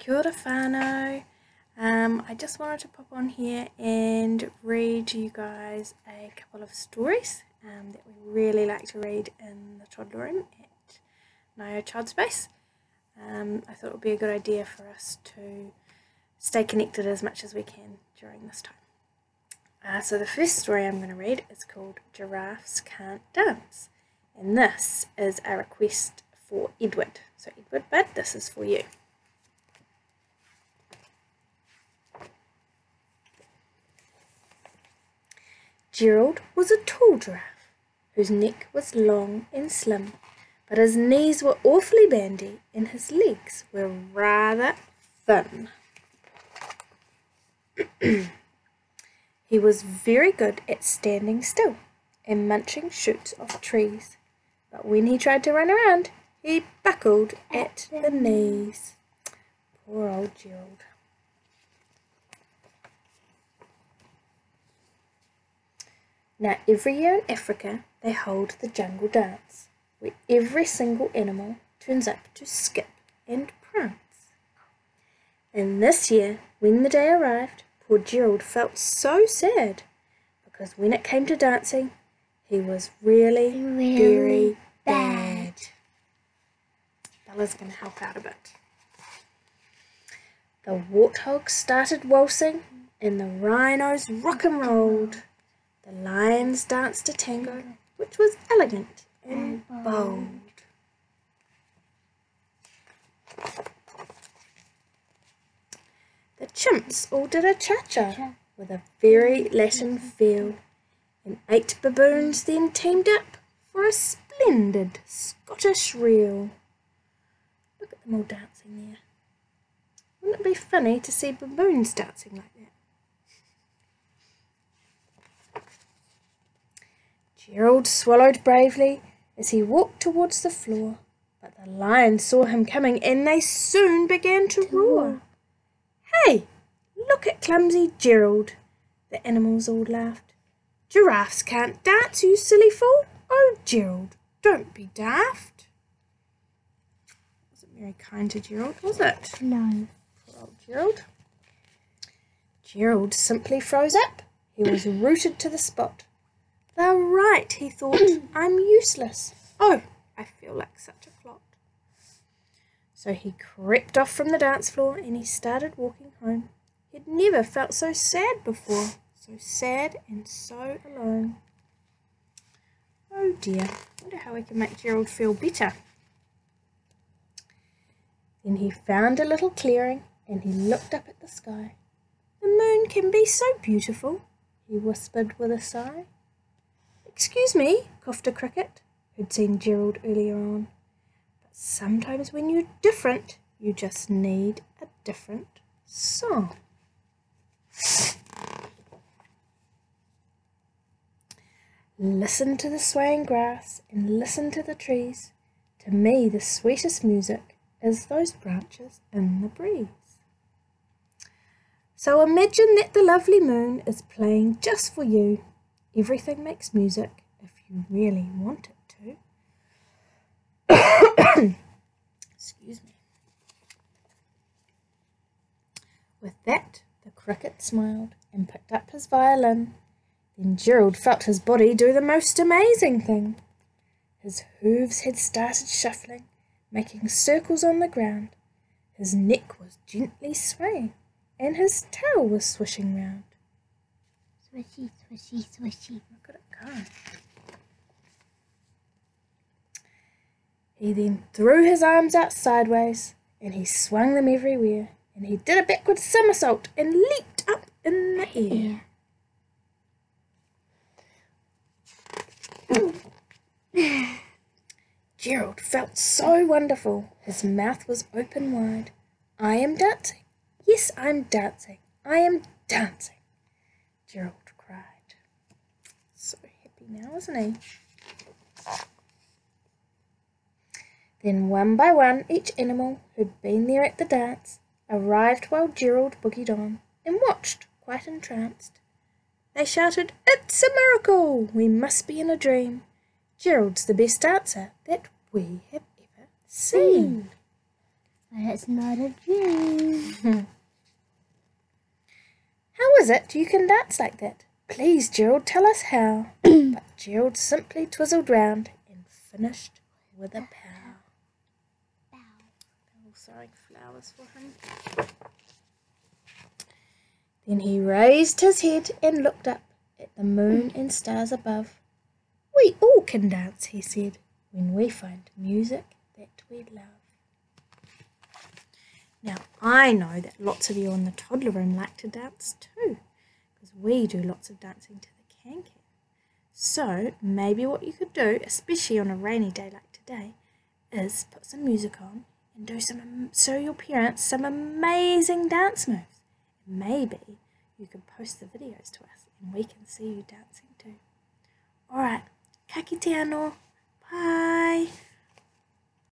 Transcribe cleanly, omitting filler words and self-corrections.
Kia ora whānau. I just wanted to pop on here and read you guys a couple of stories that we really like to read in the toddler room at Childspace. I thought it would be a good idea for us to stay connected as much as we can during this time. So the first story I'm going to read is called Giraffes Can't Dance, and this is a request for Edward. So Edward, bud, this is for you. Gerald was a tall giraffe, whose neck was long and slim, but his knees were awfully bandy and his legs were rather thin. He was very good at standing still and munching shoots off trees, but when he tried to run around, he buckled at the knees. Poor old Gerald. Now every year in Africa they hold the jungle dance, where every single animal turns up to skip and prance. And this year, when the day arrived, poor Gerald felt so sad, because when it came to dancing, he was really very bad. Bella's going to help out a bit. The warthogs started waltzing, and the rhinos rock and rolled. The lions danced a tango, which was elegant and bold. The chimps all did a cha-cha with a very Latin feel, and 8 baboons then teamed up for a splendid Scottish reel. Look at them all dancing there. Wouldn't it be funny to see baboons dancing like that? Gerald swallowed bravely as he walked towards the floor, but the lions saw him coming and they soon began to roar. "Hey, look at clumsy Gerald," the animals all laughed. "Giraffes can't dance, you silly fool. Oh, Gerald, don't be daft." Wasn't very kind to Gerald, was it? No. Poor old Gerald. Gerald simply froze up. He was rooted to the spot. "They're right," he thought. "I'm useless. Oh, I feel like such a clot." So he crept off from the dance floor and he started walking home. He'd never felt so sad before, so sad and so alone. Oh dear, I wonder how we can make Gerald feel better. Then he found a little clearing and he looked up at the sky. "The moon can be so beautiful," he whispered with a sigh. "Excuse me," coughed a cricket, who'd seen Gerald earlier on, "but sometimes when you're different, you just need a different song." Listen to the swaying grass and listen to the trees. To me the sweetest music is those branches in the breeze. So imagine that the lovely moon is playing just for you. Everything makes music if you really want it to. Excuse me. With that, the cricket smiled and picked up his violin. Then Gerald felt his body do the most amazing thing. His hooves had started shuffling, making circles on the ground. His neck was gently swaying, and his tail was swishing round. Swishy, swishy, swishy. Look at it go. He then threw his arms out sideways, and he swung them everywhere, and he did a backward somersault and leaped up in the air. Gerald felt so wonderful. His mouth was open wide. "I am dancing. Yes, I'm dancing. I am dancing," Gerald cried. So happy now, isn't he? Then one by one each animal who'd been there at the dance arrived while Gerald boogied on and watched, quite entranced. They shouted, "It's a miracle! We must be in a dream. Gerald's the best dancer that we have ever seen." But it's not a dream. How is it you can dance like that? Please, Gerald, tell us how. But Gerald simply twizzled round and finished with a pow. Bow. They're all sewing flowers for him. Then he raised his head and looked up at the moon and stars above. We all can dance, he said, when we find music that we love. Now, I know that lots of you in the toddler room like to dance too, because we do lots of dancing to the can-can. So, maybe what you could do, especially on a rainy day like today, is put some music on and show your parents some amazing dance moves. Maybe you can post the videos to us and we can see you dancing too. Alright, ka kite anō. Bye!